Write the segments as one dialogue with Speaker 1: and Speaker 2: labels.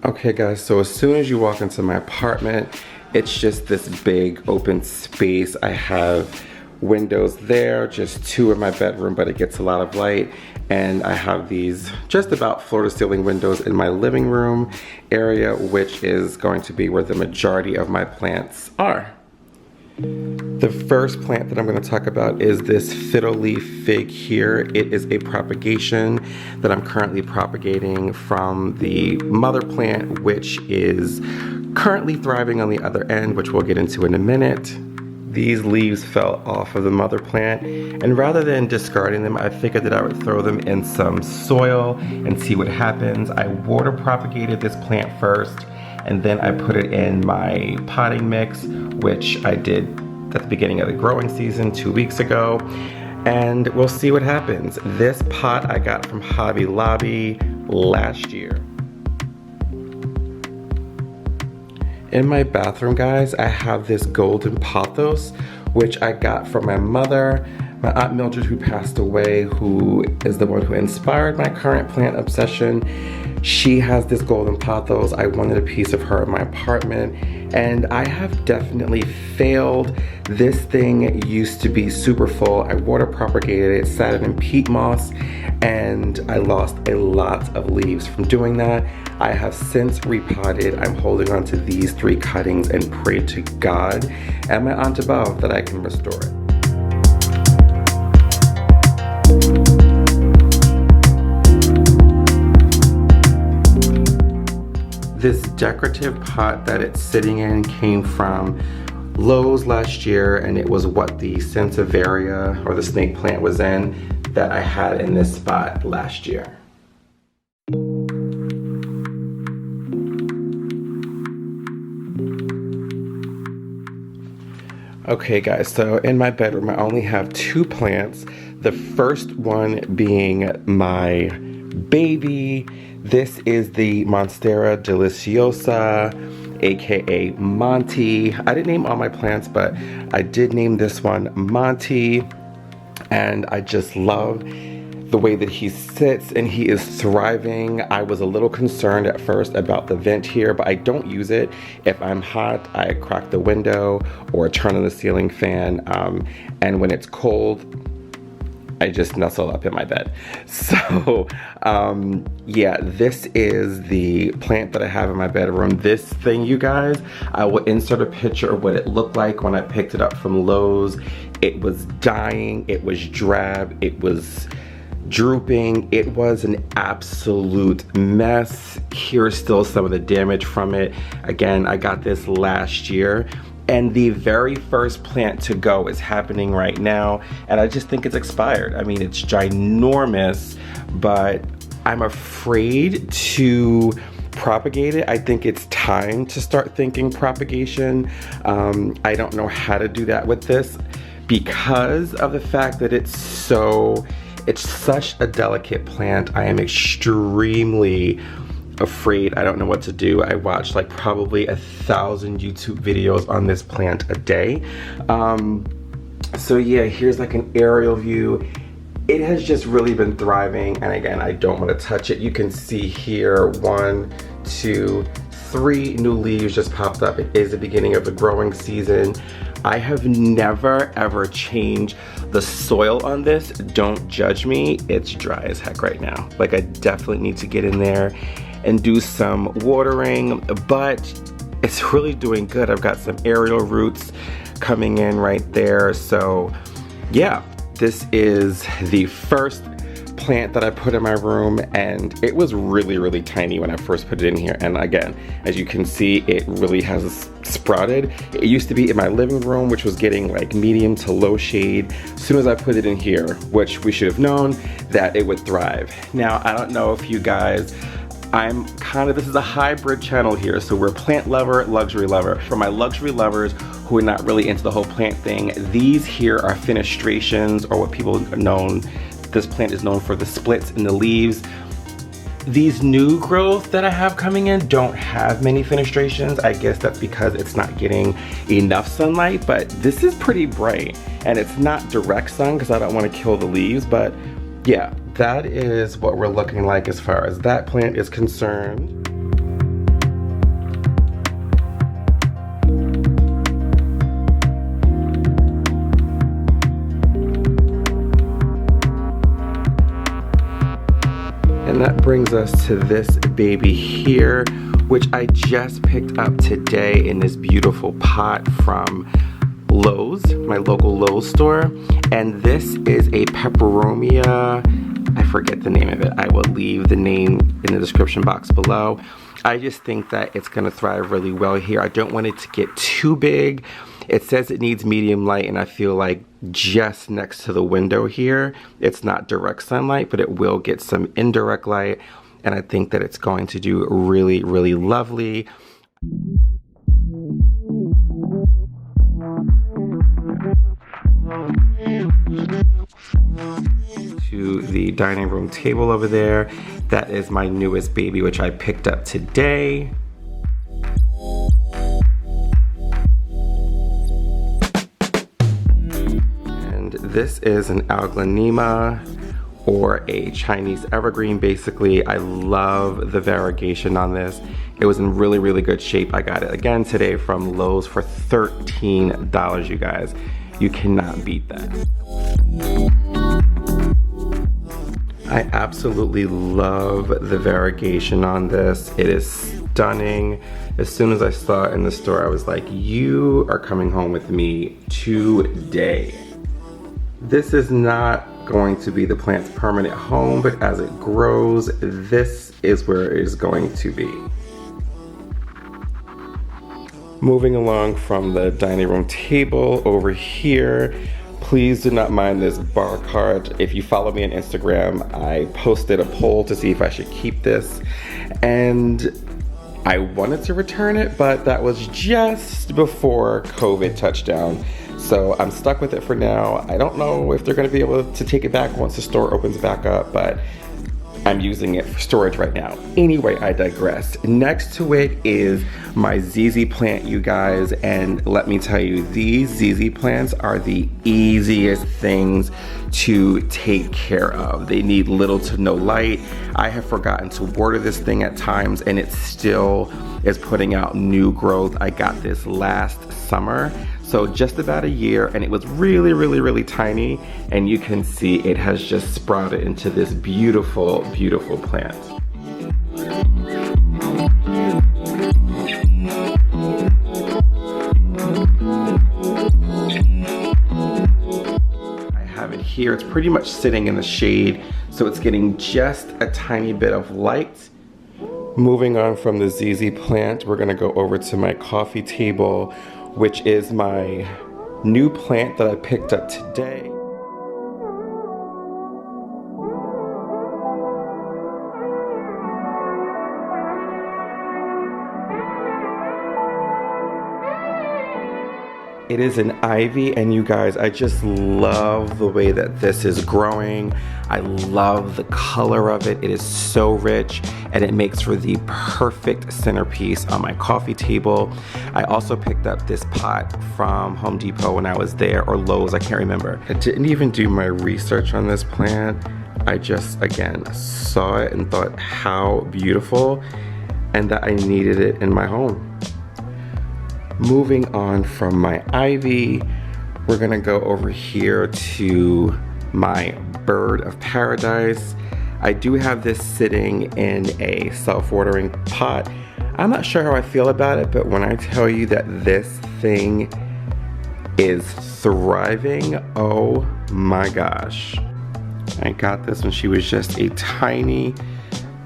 Speaker 1: Okay guys, so as soon as you walk into my apartment, it's just this big open space. I have windows there, just two in my bedroom, but it gets a lot of light. And I have these just about floor to ceiling windows in my living room area, which is going to be where the majority of my plants are. The first plant that I'm going to talk about is this fiddle leaf fig here. It is a propagation that I'm currently propagating from the mother plant, which is currently thriving on the other end, which we'll get into in a minute. These leaves fell off of the mother plant, and rather than discarding them, I figured that I would throw them in some soil and see what happens. I water propagated this plant first, and then I put it in my potting mix, which I did at the beginning of the growing season 2 weeks ago, and we'll see what happens. This pot I got from Hobby Lobby last year. In my bathroom, guys, I have this golden pothos, which I got from my mother, my Aunt Mildred, who passed away, who is the one who inspired my current plant obsession. She has this golden pothos. I wanted a piece of her in my apartment, and I have definitely failed. This thing used to be super full. I water propagated it, sat it in peat moss, and I lost a lot of leaves from doing that. I have since repotted. I'm holding on to these 3 cuttings and pray to God and my aunt above that I can restore it. This decorative pot that it's sitting in came from Lowe's last year, and it was what the Sansevieria or the snake plant was in that I had in this spot last year. Okay guys, so in my bedroom I only have 2 plants. The first one being my baby. This is the Monstera deliciosa, aka Monty. I didn't name all my plants, but I did name this one Monty, and I just love the way that he sits and he is thriving. I was a little concerned at first about the vent here, but I don't use it. If I'm hot, I crack the window or turn on the ceiling fan, and when it's cold, I just nestle up in my bed. So yeah, this is the plant that I have in my bedroom. This thing, you guys, I will insert a picture of what it looked like when I picked it up from Lowe's. It was dying, it was drab, it was drooping. It was an absolute mess. Here's still some of the damage from it. Again, I got this last year, and the very first plant to go is happening right now, and I just think it's expired. I mean, it's ginormous, but I'm afraid to propagate it. I think it's time to start thinking propagation. I don't know how to do that with this because of the fact that it's such a delicate plant. I am extremely afraid. I don't know what to do. I watch like probably 1,000 YouTube videos on this plant a day. So yeah, here's like an aerial view. It has just really been thriving, and again, I don't want to touch it. You can see here 1, 2, 3 new leaves just popped up. It is the beginning of the growing season. I have never ever changed the soil on this. Don't judge me. It's dry as heck right now. Like, I definitely need to get in there and do some watering, but it's really doing good. I've got some aerial roots coming in right there. So yeah, this is the first plant that I put in my room, and it was really tiny when I first put it in here, and again, as you can see, it really has sprouted. It used to be in my living room, which was getting like medium to low shade. As soon as I put it in here, which we should have known that it would thrive. Now, I don't know if you guys, this is a hybrid channel here, so we're plant lover, luxury lover. For my luxury lovers who are not really into the whole plant thing, these here are fenestrations, or what people know. This plant is known for the splits in the leaves. These new growth that I have coming in don't have many fenestrations. I guess that's because it's not getting enough sunlight, but this is pretty bright, and it's not direct sun because I don't want to kill the leaves, but yeah, that is what we're looking like as far as that plant is concerned. And that brings us to this baby here, which I just picked up today in this beautiful pot from Lowe's, my local Lowe's store. And this is a peperomia, I forget the name of it. I will leave the name in the description box below. I just think that it's gonna thrive really well here. I don't want it to get too big. It says it needs medium light, and I feel like just next to the window here, it's not direct sunlight, but it will get some indirect light, and I think that it's going to do really, really lovely. To the dining room table over there, that is my newest baby, which I picked up today. And this is an Aglaonema, or a Chinese evergreen. Basically, I love the variegation on this. It was in really, really good shape. I got it again today from Lowe's for $13, you guys. You cannot beat that. I absolutely love the variegation on this. It is stunning. As soon as I saw it in the store, I was like, you are coming home with me today. This is not going to be the plant's permanent home, but as it grows, this is where it is going to be. Moving along from the dining room table over here, please do not mind this bar cart. If you follow me on Instagram, I posted a poll to see if I should keep this, and I wanted to return it, but that was just before COVID touchdown. So I'm stuck with it for now. I don't know if they're gonna be able to take it back once the store opens back up, but I'm using it for storage right now. Anyway, I digress. Next to it is my ZZ plant, you guys, and let me tell you, these ZZ plants are the easiest things to take care of. They need little to no light. I have forgotten to water this thing at times, and it still is putting out new growth. I got this last summer, so just about a year, and it was really, really, really tiny, and you can see it has just sprouted into this beautiful, beautiful plant. I have it here. It's pretty much sitting in the shade, so it's getting just a tiny bit of light. Moving on from the ZZ plant, we're gonna go over to my coffee table, which is my new plant that I picked up today. It is an ivy, and you guys, I just love the way that this is growing. I love the color of it. It is so rich, and it makes for the perfect centerpiece on my coffee table. I also picked up this pot from Home Depot when I was there, or Lowe's, I can't remember. I didn't even do my research on this plant. I just, again, saw it and thought how beautiful, and that I needed it in my home. Moving on from my ivy, we're gonna go over here to my bird of paradise. I do have this sitting in a self-watering pot. I'm not sure how I feel about it, but when I tell you that this thing is thriving, oh my gosh. I got this when she was just a tiny,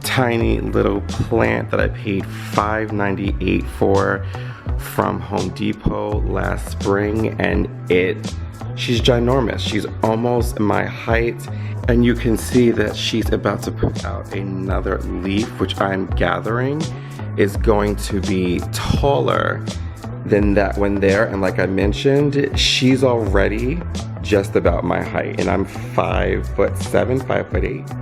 Speaker 1: tiny little plant that I paid $5.98 for from Home Depot last spring, and she's ginormous. She's almost my height, and you can see that she's about to put out another leaf, which I'm gathering is going to be taller than that one there. And like I mentioned, she's already just about my height, and I'm 5'7", 5'8".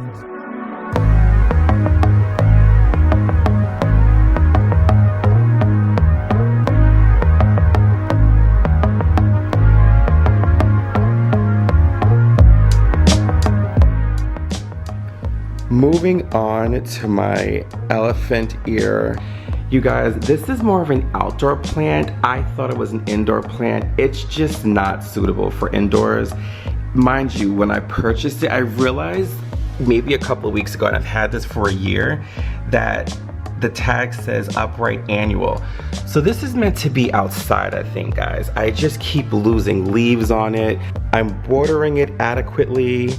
Speaker 1: Moving on to my elephant ear. You guys, this is more of an outdoor plant. I thought it was an indoor plant. It's just not suitable for indoors. Mind you, when I purchased it, I realized maybe a couple of weeks ago, and I've had this for a year, that the tag says upright annual. So this is meant to be outside, I think, guys. I just keep losing leaves on it. I'm watering it adequately.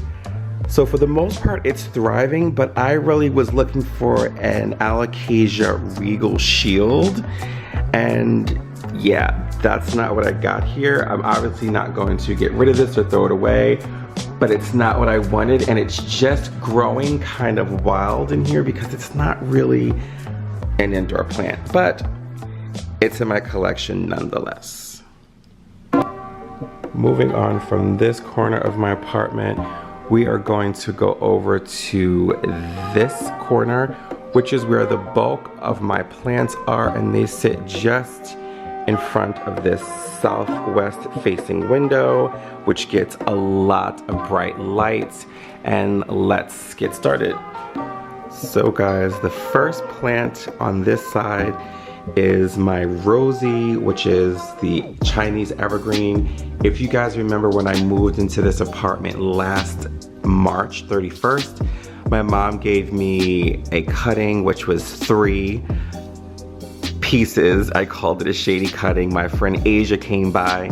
Speaker 1: So for the most part, it's thriving, but I really was looking for an Alocasia Regal Shield. And yeah, that's not what I got here. I'm obviously not going to get rid of this or throw it away, but it's not what I wanted. And it's just growing kind of wild in here because it's not really an indoor plant, but it's in my collection nonetheless. Moving on from this corner of my apartment, we are going to go over to this corner, which is where the bulk of my plants are, and they sit just in front of this southwest facing window, which gets a lot of bright lights. And let's get started. So guys, the first plant on this side is my Rosie, which is the Chinese evergreen. If you guys remember when I moved into this apartment last March 31st, my mom gave me a cutting, which was 3 pieces. I called it a shady cutting. My friend Asia came by.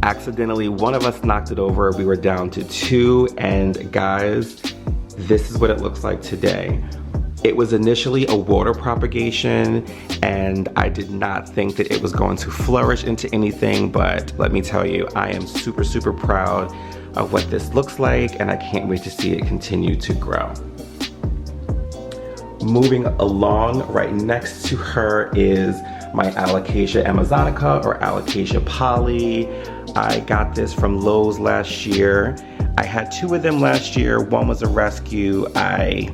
Speaker 1: Accidentally, one of us knocked it over. We were down to 2, and guys, this is what it looks like today. It was initially a water propagation, and I did not think that it was going to flourish into anything, but let me tell you, I am super, super proud of what this looks like, and I can't wait to see it continue to grow. Moving along, right next to her is my Alocasia amazonica or Alocasia poly. I got this from Lowe's last year. I had 2 of them last year. One was a rescue. I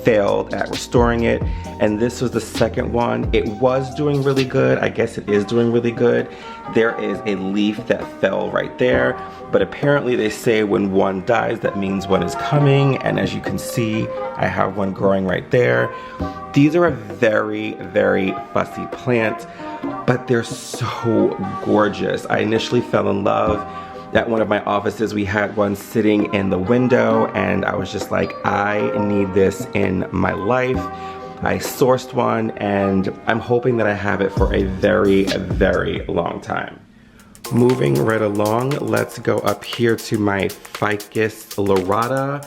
Speaker 1: failed at restoring it, and this was the second one. It was doing really good. I guess it is doing really good. There is a leaf that fell right there, but apparently they say when one dies, that means one is coming, and as you can see, I have one growing right there. These are a very, very fussy plant, but they're so gorgeous. I initially fell in love. At one of my offices, we had one sitting in the window, and I was just like, I need this in my life. I sourced one, and I'm hoping that I have it for a very, very long time. Moving right along, let's go up here to my Ficus lyrata,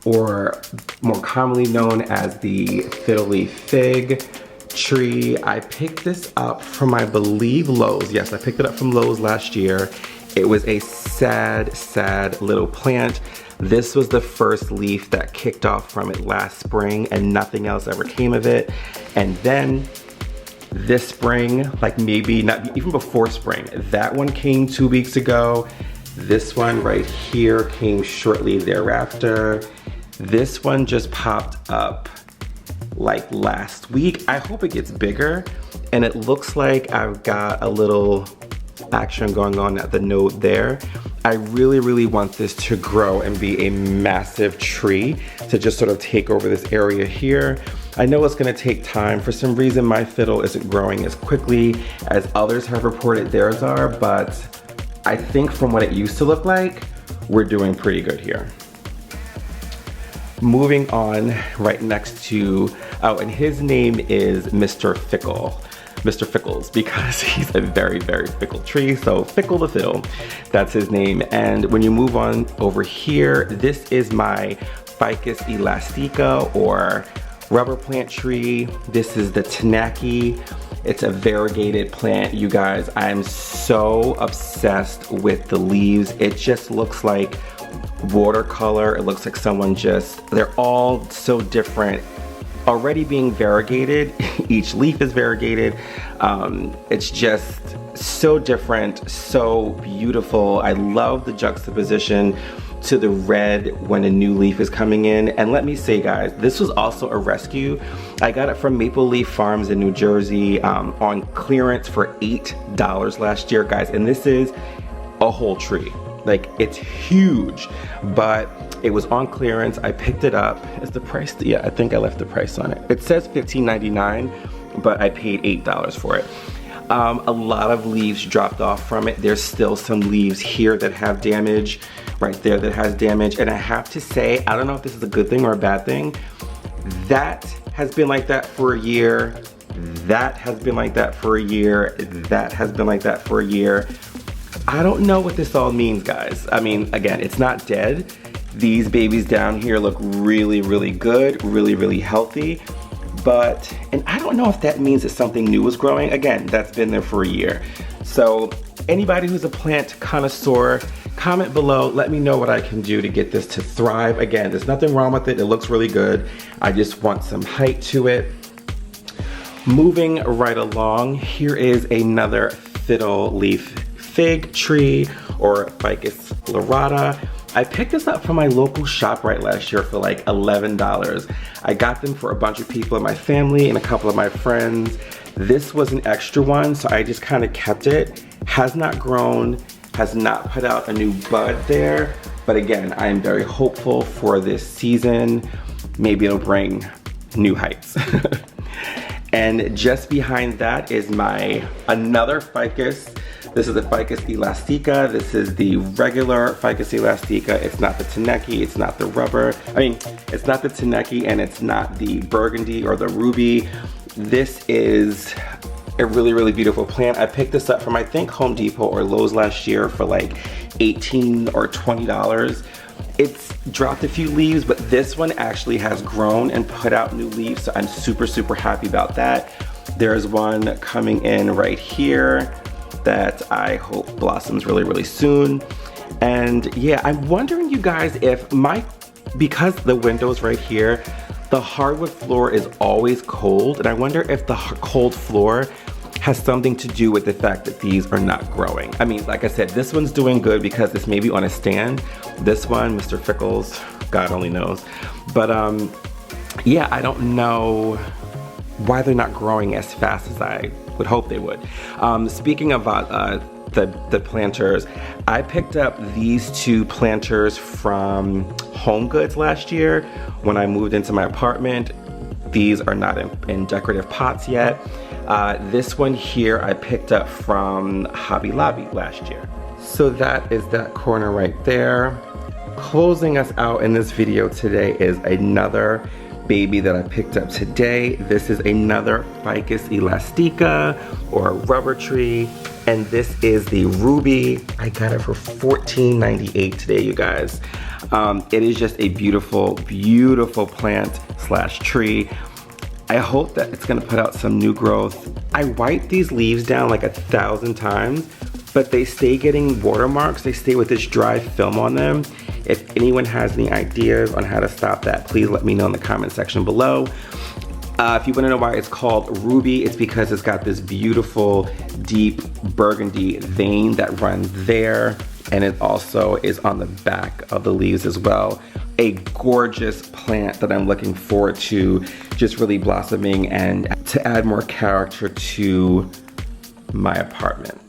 Speaker 1: or more commonly known as the fiddly fig tree. I picked this up from, I believe, Lowe's. Yes, I picked it up from Lowe's last year. It was a sad, sad little plant. This was the first leaf that kicked off from it last spring, and nothing else ever came of it. And then this spring, like maybe not even before spring, that one came 2 weeks ago. This one right here came shortly thereafter. This one just popped up like last week. I hope it gets bigger, and it looks like I've got a little action going on at the node there. I really, really want this to grow and be a massive tree to just sort of take over this area here. I know it's gonna take time. For some reason, my fiddle isn't growing as quickly as others have reported theirs are, but I think from what it used to look like, we're doing pretty good here. Moving on, right next to, oh, and his name is Mr. Ficus, because he's a very, very fickle tree. So Fickle the Fiddle, that's his name. And when you move on over here, this is my Ficus elastica or rubber plant tree. This is the Tanaki. It's a variegated plant, you guys. I'm so obsessed with the leaves. It just looks like watercolor. It looks like someone just, they're all so different. Already being variegated, each leaf is variegated. It's just so different, so beautiful. I love the juxtaposition to the red when a new leaf is coming in. And let me say, guys, this was also a rescue. I got it from Maple Leaf Farms in New Jersey on clearance for $8 last year, guys. And this is a whole tree. Like, it's huge, but it was on clearance. I picked it up. Is the price? Yeah, I think I left the price on it. It says $15.99, but I paid $8 for it. A lot of leaves dropped off from it. There's still some leaves here that have damage, right there that has damage. And I have to say, I don't know if this is a good thing or a bad thing. That has been like that for a year. That has been like that for a year. That has been like that for a year. I don't know what this all means, guys. I mean, again, it's not dead. These babies down here look really, really good, really, really healthy. But, and I don't know if that means that something new is growing. Again, that's been there for a year. So anybody who's a plant connoisseur, comment below, let me know what I can do to get this to thrive. Again, there's nothing wrong with it. It looks really good. I just want some height to it. Moving right along, here is another fiddle leaf fig tree, or Ficus lyrata. I picked this up from my local ShopRite last year for like $11. I got them for a bunch of people in my family and a couple of my friends. This was an extra one, so I just kind of kept it. Has not grown, has not put out a new bud there, but again, I am very hopeful for this season. Maybe it'll bring new heights. And just behind that is my another ficus. This is the Ficus elastica. This is the regular Ficus elastica. It's not the Taneki, it's not the rubber. I mean, it's not the Taneki and it's not the burgundy or the ruby. This is a really, really beautiful plant. I picked this up from, I think, Home Depot or Lowe's last year for like $18 or $20. It's dropped a few leaves, but this one actually has grown and put out new leaves, so I'm super, super happy about that. There's one coming in right here that I hope blossoms really, really soon. And yeah, I'm wondering, you guys, if because the window's right here, the hardwood floor is always cold, and I wonder if the cold floor has something to do with the fact that these are not growing. I mean, like I said, this one's doing good because it's maybe on a stand. This one, Mr. Ficus, God only knows. But yeah, I don't know why they're not growing as fast as I would hope they would. Speaking about the planters, I picked up these two planters from Home Goods last year when I moved into my apartment. These are not in decorative pots yet. This one here I picked up from Hobby Lobby last year. So that is that corner right there. Closing us out in this video today is another baby that I picked up today. This is another Ficus elastica, or rubber tree, and this is the ruby. I got it for $14.98 today, you guys. It is just a beautiful, beautiful plant slash tree. I hope that it's gonna put out some new growth. I wipe these leaves down like 1,000 times, but they stay getting watermarks. They stay with this dry film on them. If anyone has any ideas on how to stop that, please let me know in the comment section below. If you wanna know why it's called ruby, it's because it's got this beautiful, deep burgundy vein that runs there, and it also is on the back of the leaves as well. A gorgeous plant that I'm looking forward to just really blossoming and to add more character to my apartment.